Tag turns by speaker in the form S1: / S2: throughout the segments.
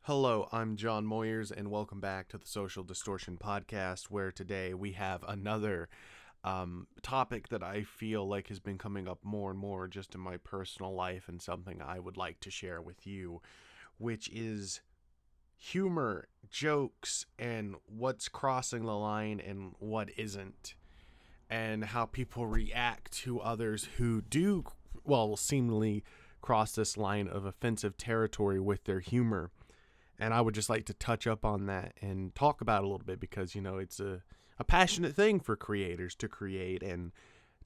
S1: Hello, I'm John Moyers, and welcome back to the Social Distortion podcast, where today we have another topic that I feel like has been coming up more and more just in my personal life and something I would like to share with you, which is humor, jokes, and what's crossing the line and what isn't, and how people react to others who do, seemingly cross this line of offensive territory with their humor. And I would just like to touch up on that and talk about it a little bit because, it's a passionate thing for creators to create and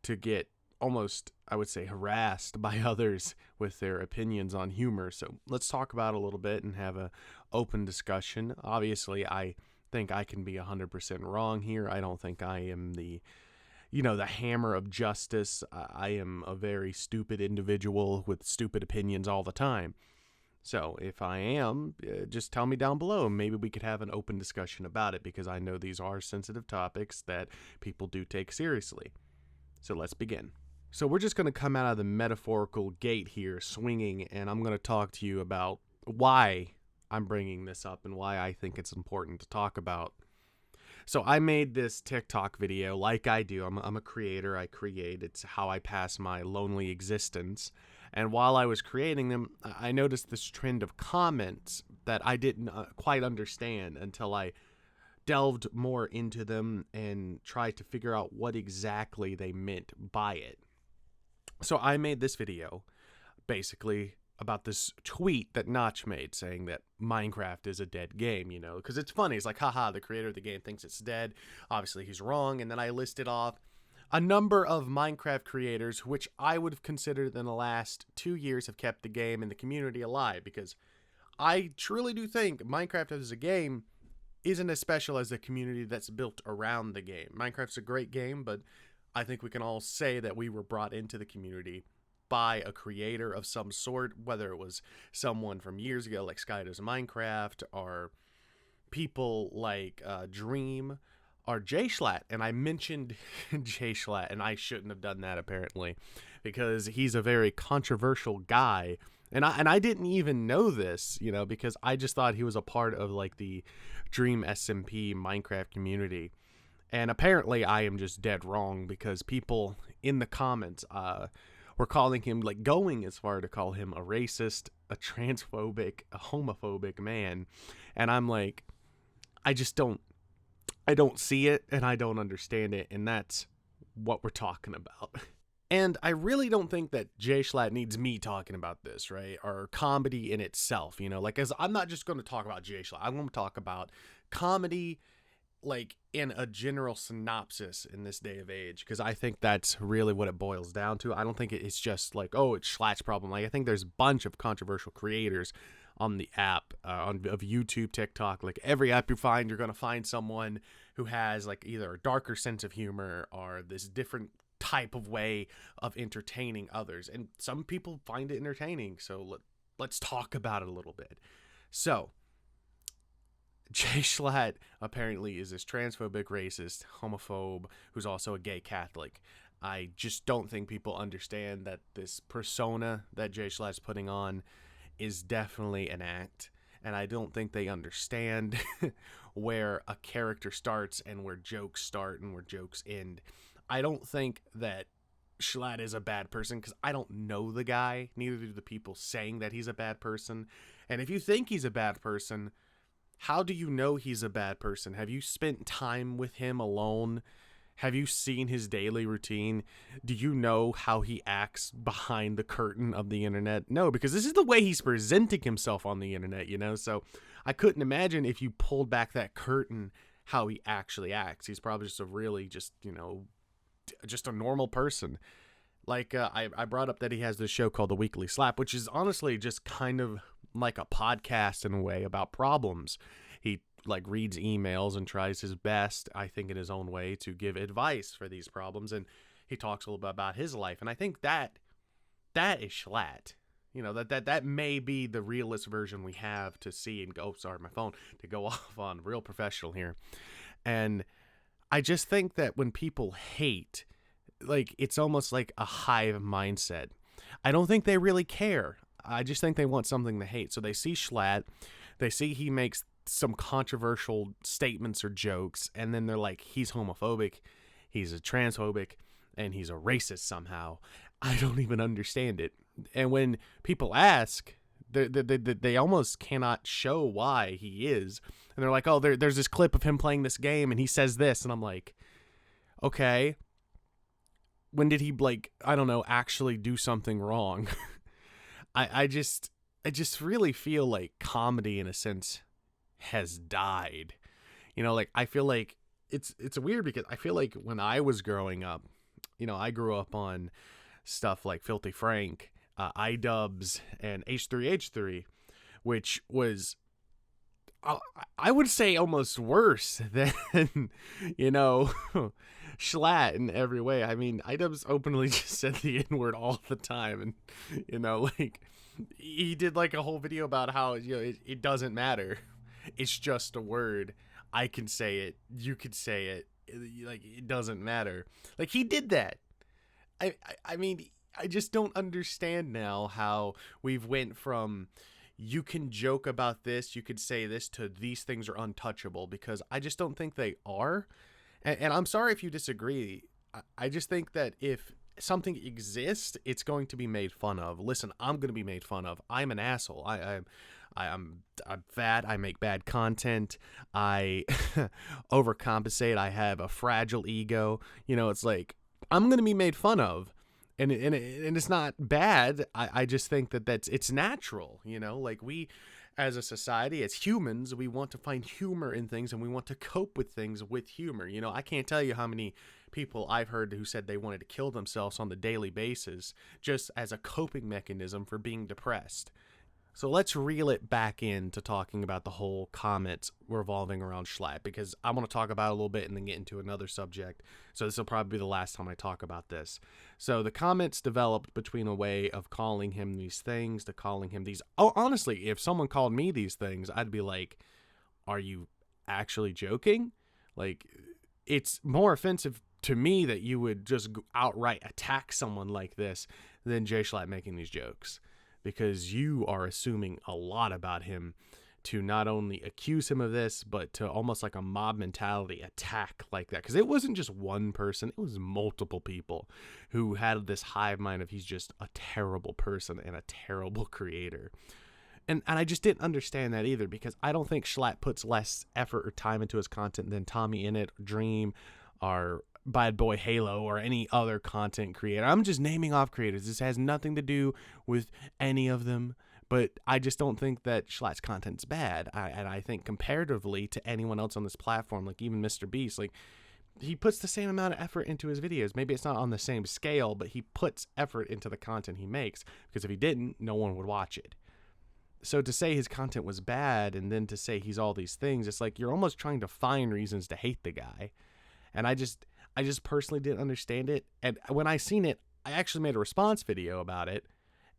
S1: to get almost, I would say, harassed by others with their opinions on humor. So let's talk about it a little bit and have an open discussion. Obviously, I think I can be 100% wrong here. I don't think I am the hammer of justice. I am a very stupid individual with stupid opinions all the time. So if I am, just tell me down below. Maybe we could have an open discussion about it because I know these are sensitive topics that people do take seriously. So let's begin. So we're just going to come out of the metaphorical gate here swinging, and I'm going to talk to you about why I'm bringing this up and why I think it's important to talk about. So I made this TikTok video like I do. I'm a creator. I create. It's how I pass my lonely existence. And while I was creating them, I noticed this trend of comments that I didn't quite understand until I delved more into them and tried to figure out what exactly they meant by it. So I made this video basically about this tweet that Notch made saying that Minecraft is a dead game, because it's funny. It's like, haha, the creator of the game thinks it's dead. Obviously, he's wrong. And then I listed off a number of Minecraft creators, which I would have considered in the last 2 years have kept the game and the community alive, because I truly do think Minecraft as a game isn't as special as the community that's built around the game. Minecraft's a great game, but I think we can all say that we were brought into the community by a creator of some sort, whether it was someone from years ago like SkyDoes Minecraft or people like Dream or jschlatt. And I mentioned jschlatt, and I shouldn't have done that apparently because he's a very controversial guy. And I didn't even know this, because I just thought he was a part of like the Dream SMP Minecraft community. And apparently I am just dead wrong because people in the comments were calling him, like going as far to call him a racist, a transphobic, a homophobic man. And I'm like, I don't see it and I don't understand it. And that's what we're talking about. And I really don't think that jschlatt needs me talking about this, right? Or comedy in itself, as I'm not just going to talk about jschlatt. I'm going to talk about comedy like in a general synopsis in this day of age, because I think that's really what it boils down to. I don't think it's just like, oh, it's Schlatt's problem. Like, I think there's a bunch of controversial creators on the app, of YouTube, TikTok. Like every app you find, you're going to find someone who has like either a darker sense of humor or this different type of way of entertaining others. And some people find it entertaining. So let's talk about it a little bit. So jschlatt apparently is this transphobic, racist, homophobe who's also a gay Catholic. I just don't think people understand that this persona that jschlatt's putting on is definitely an act. And I don't think they understand where a character starts and where jokes start and where jokes end. I don't think that Schlatt is a bad person because I don't know the guy. Neither do the people saying that he's a bad person. And if you think he's a bad person, how do you know he's a bad person? Have you spent time with him alone? Have you seen his daily routine? Do you know how he acts behind the curtain of the internet? No, because this is the way he's presenting himself on the internet, So I couldn't imagine if you pulled back that curtain how he actually acts. He's probably just just a normal person. Like I brought up that he has this show called The Weekly Slap, which is honestly just kind of like a podcast in a way about problems. He like reads emails and tries his best, I think in his own way, to give advice for these problems. And he talks a little bit about his life. And I think that is Schlatt. That may be the realest version we have to see and go, sorry, my phone, to go off on real professional here. And I just think that when people hate, like, it's almost like a hive mindset. I don't think they really care. I just think they want something to hate. So they see Schlatt, They see he makes some controversial statements or jokes, and then they're like, he's homophobic, he's a transphobic, and he's a racist somehow. I don't even understand it. And when people ask, they almost cannot show why he is. And they're like, oh, there's this clip of him playing this game, and he says this. And I'm like, okay, when did he, like, I don't know, actually do something wrong? I just really feel like comedy, in a sense, has died. You know, like, I feel like it's weird because I feel like when I was growing up, you know, I grew up on stuff like Filthy Frank, iDubbbz, and H3H3, which was, I would say, almost worse than, you know, Schlatt in every way. I mean, iDubbbz openly just said the N-word all the time, and, you know, like, he did like a whole video about how, you know, it doesn't matter. It's just a word. I can say it. You could say it. Like, it doesn't matter. Like, he did that. I mean, I just don't understand now how we've went from, you can joke about this, you could say this, to these things are untouchable, because I just don't think they are. And I'm sorry if you disagree. I just think that if something exists, it's going to be made fun of. Listen, I'm going to be made fun of. I'm an asshole. I'm fat. I make bad content. I overcompensate. I have a fragile ego. You know, it's like, I'm going to be made fun of. And it's not bad. I just think that it's natural, you know, like, we as a society, as humans, we want to find humor in things, and we want to cope with things with humor. You know, I can't tell you how many people I've heard who said they wanted to kill themselves on the daily basis just as a coping mechanism for being depressed. So let's reel it back into talking about the whole comments revolving around Schlatt, because I want to talk about it a little bit and then get into another subject. So this will probably be the last time I talk about this. So the comments developed between a way of calling him these things to calling him these. Oh, honestly, if someone called me these things, I'd be like, are you actually joking? Like, it's more offensive to me that you would just outright attack someone like this than jschlatt making these jokes. Because you are assuming a lot about him to not only accuse him of this, but to almost like a mob mentality attack like that. Because it wasn't just one person, it was multiple people who had this hive mind of, he's just a terrible person and a terrible creator. And I just didn't understand that either, because I don't think Schlatt puts less effort or time into his content than Tommy Innit, Dream, or Bad Boy Halo, or any other content creator. I'm just naming off creators. This has nothing to do with any of them, but I just don't think that Schlatt's content's bad. And I think comparatively to anyone else on this platform, like even Mr. Beast, like, he puts the same amount of effort into his videos. Maybe it's not on the same scale, but he puts effort into the content he makes, because if he didn't, no one would watch it. So to say his content was bad and then to say he's all these things, it's like you're almost trying to find reasons to hate the guy. And I just personally didn't understand it. And when I seen it, I actually made a response video about it.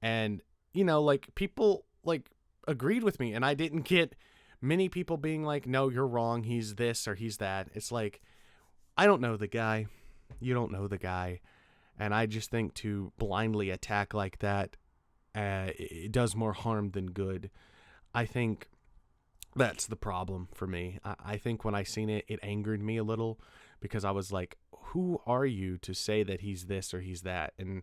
S1: And, you know, like, people, like, agreed with me. And I didn't get many people being like, no, you're wrong, he's this or he's that. It's like, I don't know the guy. You don't know the guy. And I just think to blindly attack like that, it does more harm than good. I think that's the problem for me. I think when I seen it, it angered me a little, because I was like, who are you to say that he's this or he's that? And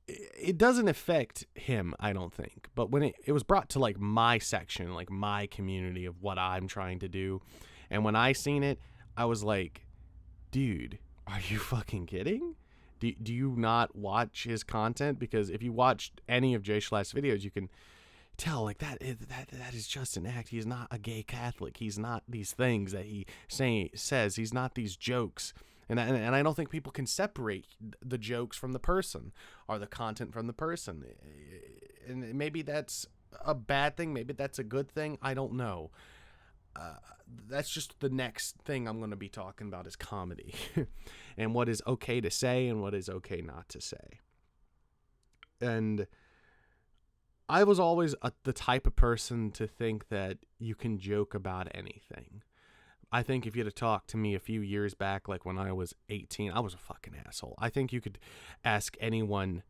S1: it doesn't affect him, I don't think. But when it was brought to, like, my section, like my community of what I'm trying to do, and when I seen it, I was like, dude, are you fucking kidding? Do you not watch his content? Because if you watched any of jschlatt's videos, you can tell, like, that is just an act. He's not a gay Catholic. He's not these things that he says. He's not these jokes. And I don't think people can separate the jokes from the person, or the content from the person. And maybe that's a bad thing. Maybe that's a good thing. I don't know. That's just the next thing I'm going to be talking about, is comedy and what is okay to say and what is okay not to say. And I was always the type of person to think that you can joke about anything. I think if you'd have talked to me a few years back, like when I was 18, I was a fucking asshole. I think you could ask anyone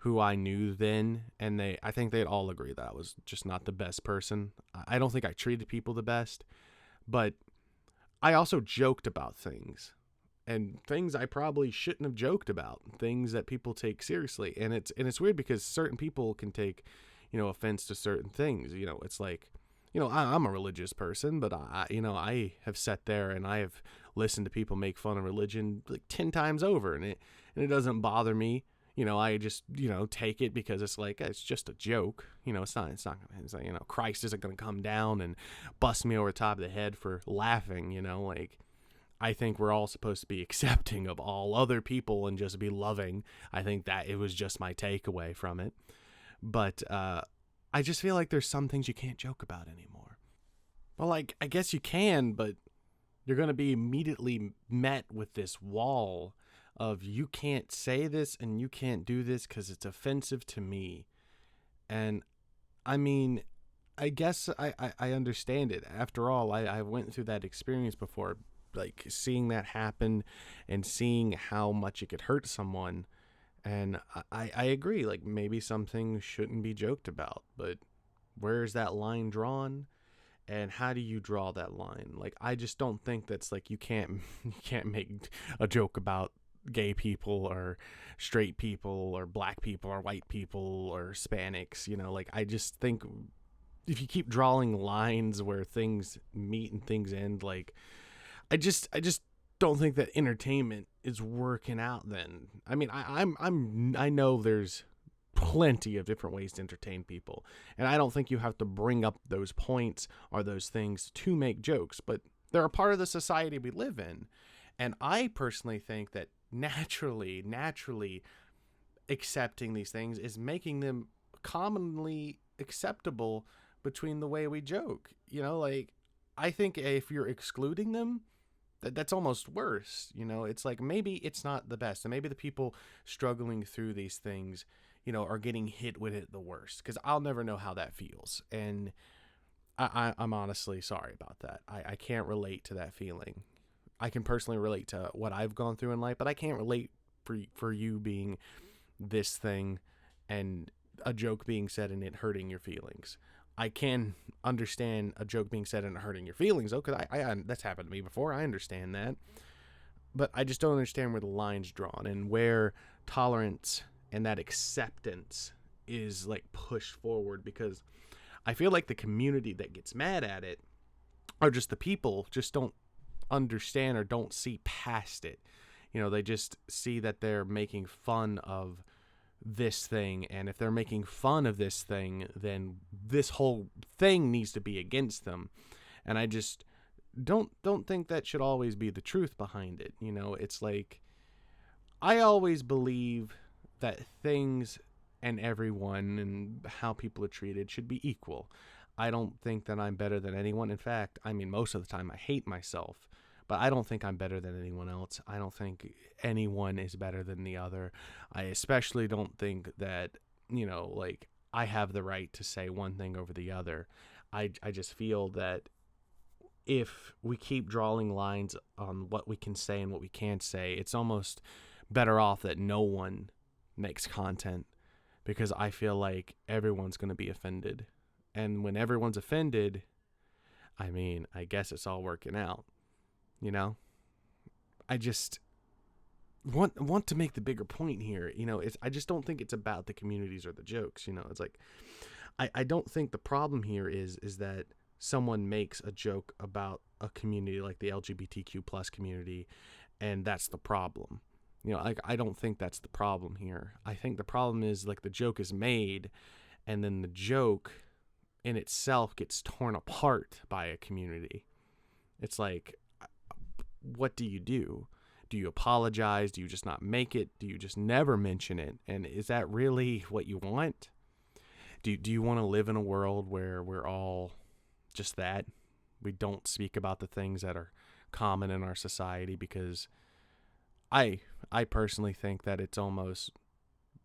S1: who I knew then, and I think they'd all agree that I was just not the best person. I don't think I treated people the best, but I also joked about things, and things I probably shouldn't have joked about, things that people take seriously. And it's weird because certain people can take, offense to certain things. It's like, I'm a religious person, but I have sat there and I have listened to people make fun of religion like 10 times over, and it doesn't bother me. I just, take it because it's like, it's just a joke. It's like, Christ isn't going to come down and bust me over the top of the head for laughing, like, I think we're all supposed to be accepting of all other people and just be loving. I think that it was just my takeaway from it. But, I just feel like there's some things you can't joke about anymore. Well, like, I guess you can, but you're going to be immediately met with this wall of you can't say this and you can't do this because it's offensive to me. And I mean, I guess I understand it. After all, I went through that experience before, like seeing that happen and seeing how much it could hurt someone. And I agree, like maybe some things shouldn't be joked about, but where's that line drawn? And how do you draw that line? Like, I just don't think that's like you can't make a joke about gay people or straight people or black people or white people or Hispanics, like I just think if you keep drawing lines where things meet and things end, like I just don't think that entertainment is working out then. I mean, I know there's plenty of different ways to entertain people, and I don't think you have to bring up those points or those things to make jokes, but they're a part of the society we live in. And I personally think that naturally accepting these things is making them commonly acceptable between the way we joke. Like I think if you're excluding them, that's almost worse. It's like maybe it's not the best, and maybe the people struggling through these things, are getting hit with it the worst, because I'll never know how that feels. And I'm honestly sorry about that. I can't relate to that feeling. I can personally relate to what I've gone through in life, but I can't relate for you being this thing and a joke being said and it hurting your feelings. I can understand a joke being said and it hurting your feelings, though, because I that's happened to me before. I understand that. But I just don't understand where the line's drawn and where tolerance and that acceptance is like pushed forward, because I feel like the community that gets mad at it are just the people just don't understand or don't see past it. They just see that they're making fun of this thing, and if they're making fun of this thing, then this whole thing needs to be against them. And I just don't think that should always be the truth behind it. It's like I always believe that things and everyone and how people are treated should be equal. I don't think that I'm better than anyone. In fact, I mean, most of the time I hate myself, but I don't think I'm better than anyone else. I don't think anyone is better than the other. I especially don't think that, like I have the right to say one thing over the other. I just feel that if we keep drawing lines on what we can say and what we can't say, it's almost better off that no one makes content, because I feel like everyone's going to be offended. And when everyone's offended, I mean, I guess it's all working out. I just want to make the bigger point here. I just don't think it's about the communities or the jokes. It's like I don't think the problem here is that someone makes a joke about a community like the LGBTQ plus community, and that's the problem. I don't think that's the problem here. I think the problem is like the joke is made, and then the joke in itself gets torn apart by a community. It's like, what do you do? Do you apologize? Do you just not make it? Do you just never mention it? And is that really what you want? Do you want to live in a world where we're all just that? We don't speak about the things that are common in our society, because I personally think that it's almost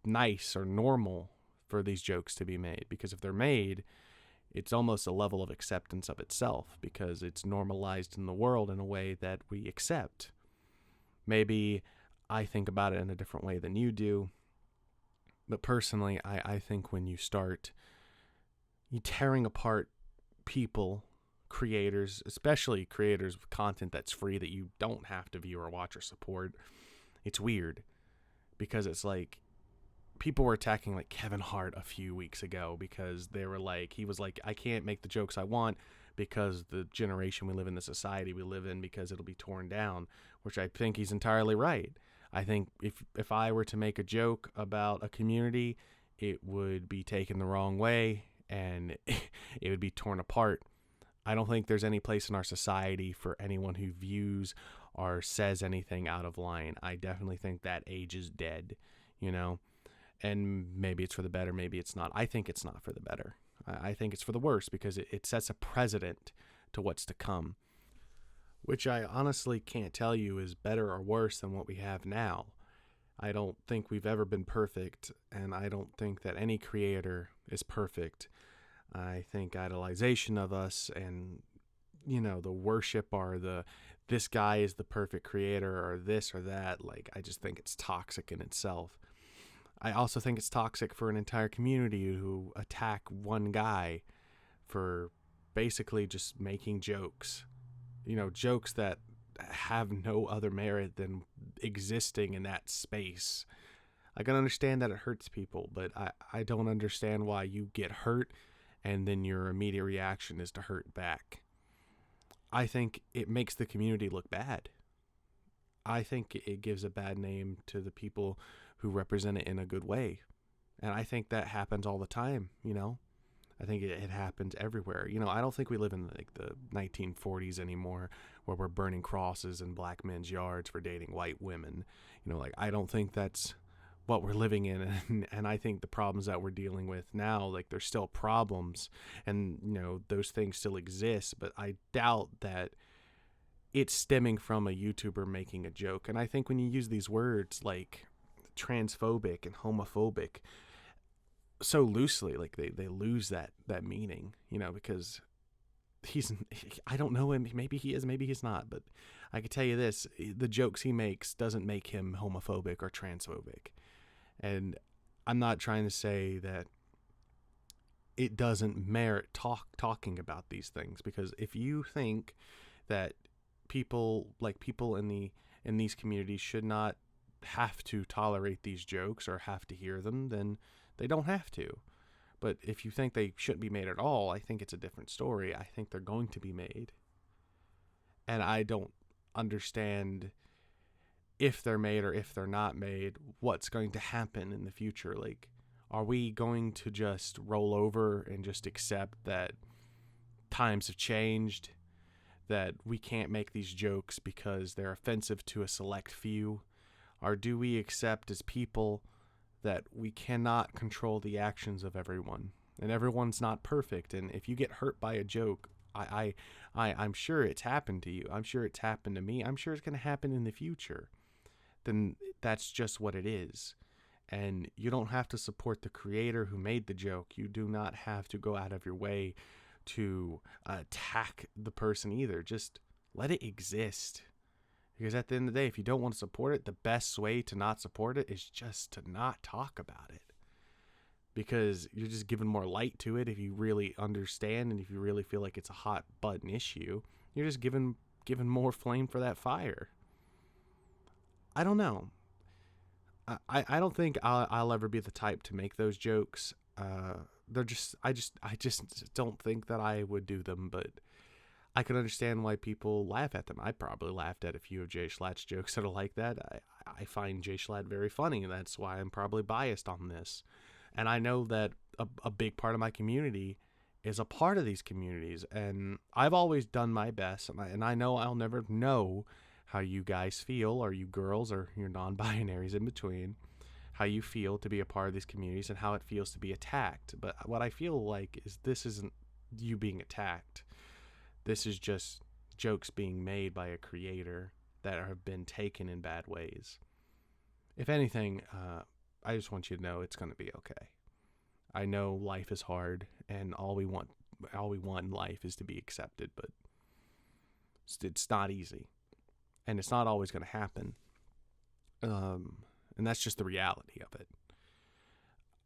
S1: nice or normal for these jokes to be made, because if they're made, it's almost a level of acceptance of itself, because it's normalized in the world in a way that we accept. Maybe I think about it in a different way than you do, But personally, I think when you start tearing apart people, creators, especially creators with content that's free that you don't have to view or watch or support, it's weird. Because it's like, people were attacking like Kevin Hart a few weeks ago because he was like, I can't make the jokes I want because the generation we live in, the society we live in, because it'll be torn down, which I think he's entirely right. I think if I were to make a joke about a community, it would be taken the wrong way and it would be torn apart. I don't think there's any place in our society for anyone who views or says anything out of line. I definitely think that age is dead, and maybe it's for the better, maybe it's not. I think it's not for the better. I think it's for the worse because it sets a precedent to what's to come, which I honestly can't tell you is better or worse than what we have now. I don't think we've ever been perfect, and I don't think that any creator is perfect. I think idolization of us and, the worship or this guy is the perfect creator or this or that, I just think it's toxic in itself. I also think it's toxic for an entire community who attack one guy for basically just making jokes. Jokes that have no other merit than existing in that space. I can understand that it hurts people, but I don't understand why you get hurt and then your immediate reaction is to hurt back. I think it makes the community look bad. I think it gives a bad name to the people who represent it in a good way. And I think that happens all the time, I think it happens everywhere. I don't think we live in the 1940s anymore where we're burning crosses in black men's yards for dating white women. I don't think that's what we're living in. And I think the problems that we're dealing with now, there's still problems and, those things still exist. But I doubt that it's stemming from a YouTuber making a joke. And I think when you use these words like transphobic and homophobic so loosely, they lose that meaning, because I don't know him. Maybe he is, maybe he's not. But I can tell you this, the jokes he makes doesn't make him homophobic or transphobic. And I'm not trying to say that it doesn't merit talking about these things, because if you think that people in these communities should not have to tolerate these jokes or have to hear them, then they don't have to. But if you think they shouldn't be made at all, I think it's a different story. I think they're going to be made. And I don't understand if they're made or if they're not made, what's going to happen in the future. Are we going to just roll over and just accept that times have changed, that we can't make these jokes because they're offensive to a select few? Or do we accept as people that we cannot control the actions of everyone, and everyone's not perfect? And if you get hurt by a joke, I'm sure it's happened to you. I'm sure it's happened to me. I'm sure it's going to happen in the future. Then that's just what it is. And you don't have to support the creator who made the joke. You do not have to go out of your way to attack the person either. Just let it exist. Because at the end of the day, if you don't want to support it, the best way to not support it is just to not talk about it. Because you're just giving more light to it if you really understand and if you really feel like it's a hot button issue. You're just giving more flame for that fire. I don't know. I don't think I'll ever be the type to make those jokes. I just don't think that I would do them, but I can understand why people laugh at them. I probably laughed at a few of jschlatt's jokes that are like that. I find jschlatt very funny, and that's why I'm probably biased on this. And I know that a big part of my community is a part of these communities, and I've always done my best, and I know I'll never know how you guys feel, or you girls, or your non-binaries in between, how you feel to be a part of these communities and how it feels to be attacked. But what I feel like is this isn't you being attacked. This is just jokes being made by a creator that have been taken in bad ways. If anything, I just want you to know it's going to be okay. I know life is hard, and all we want in life is to be accepted, but it's not easy, and it's not always going to happen. And that's just the reality of it.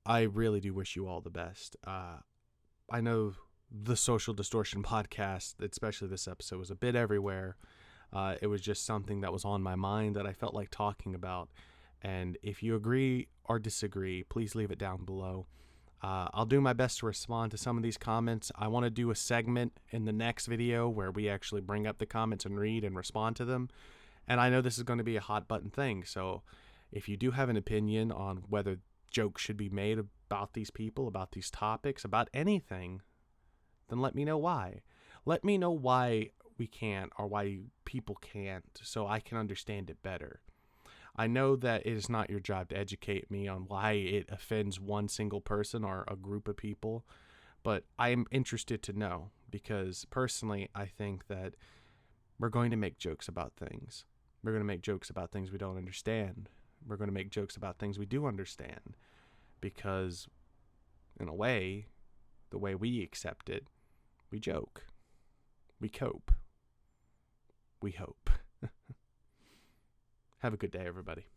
S1: I really do wish you all the best. I know the Social Distortion podcast, especially this episode, was a bit everywhere. It was just something that was on my mind that I felt like talking about. And if you agree or disagree, please leave it down below. I'll do my best to respond to some of these comments. I want to do a segment in the next video where we actually bring up the comments and read and respond to them. And I know this is going to be a hot button thing. So if you do have an opinion on whether jokes should be made about these people, about these topics, about anything, then let me know why. Let me know why we can't, or why people can't, so I can understand it better. I know that it is not your job to educate me on why it offends one single person or a group of people, but I am interested to know, because personally I think that we're going to make jokes about things. We're going to make jokes about things we don't understand. We're going to make jokes about things we do understand, because in a way, the way we accept it, we joke, we cope, we hope. Have a good day, everybody.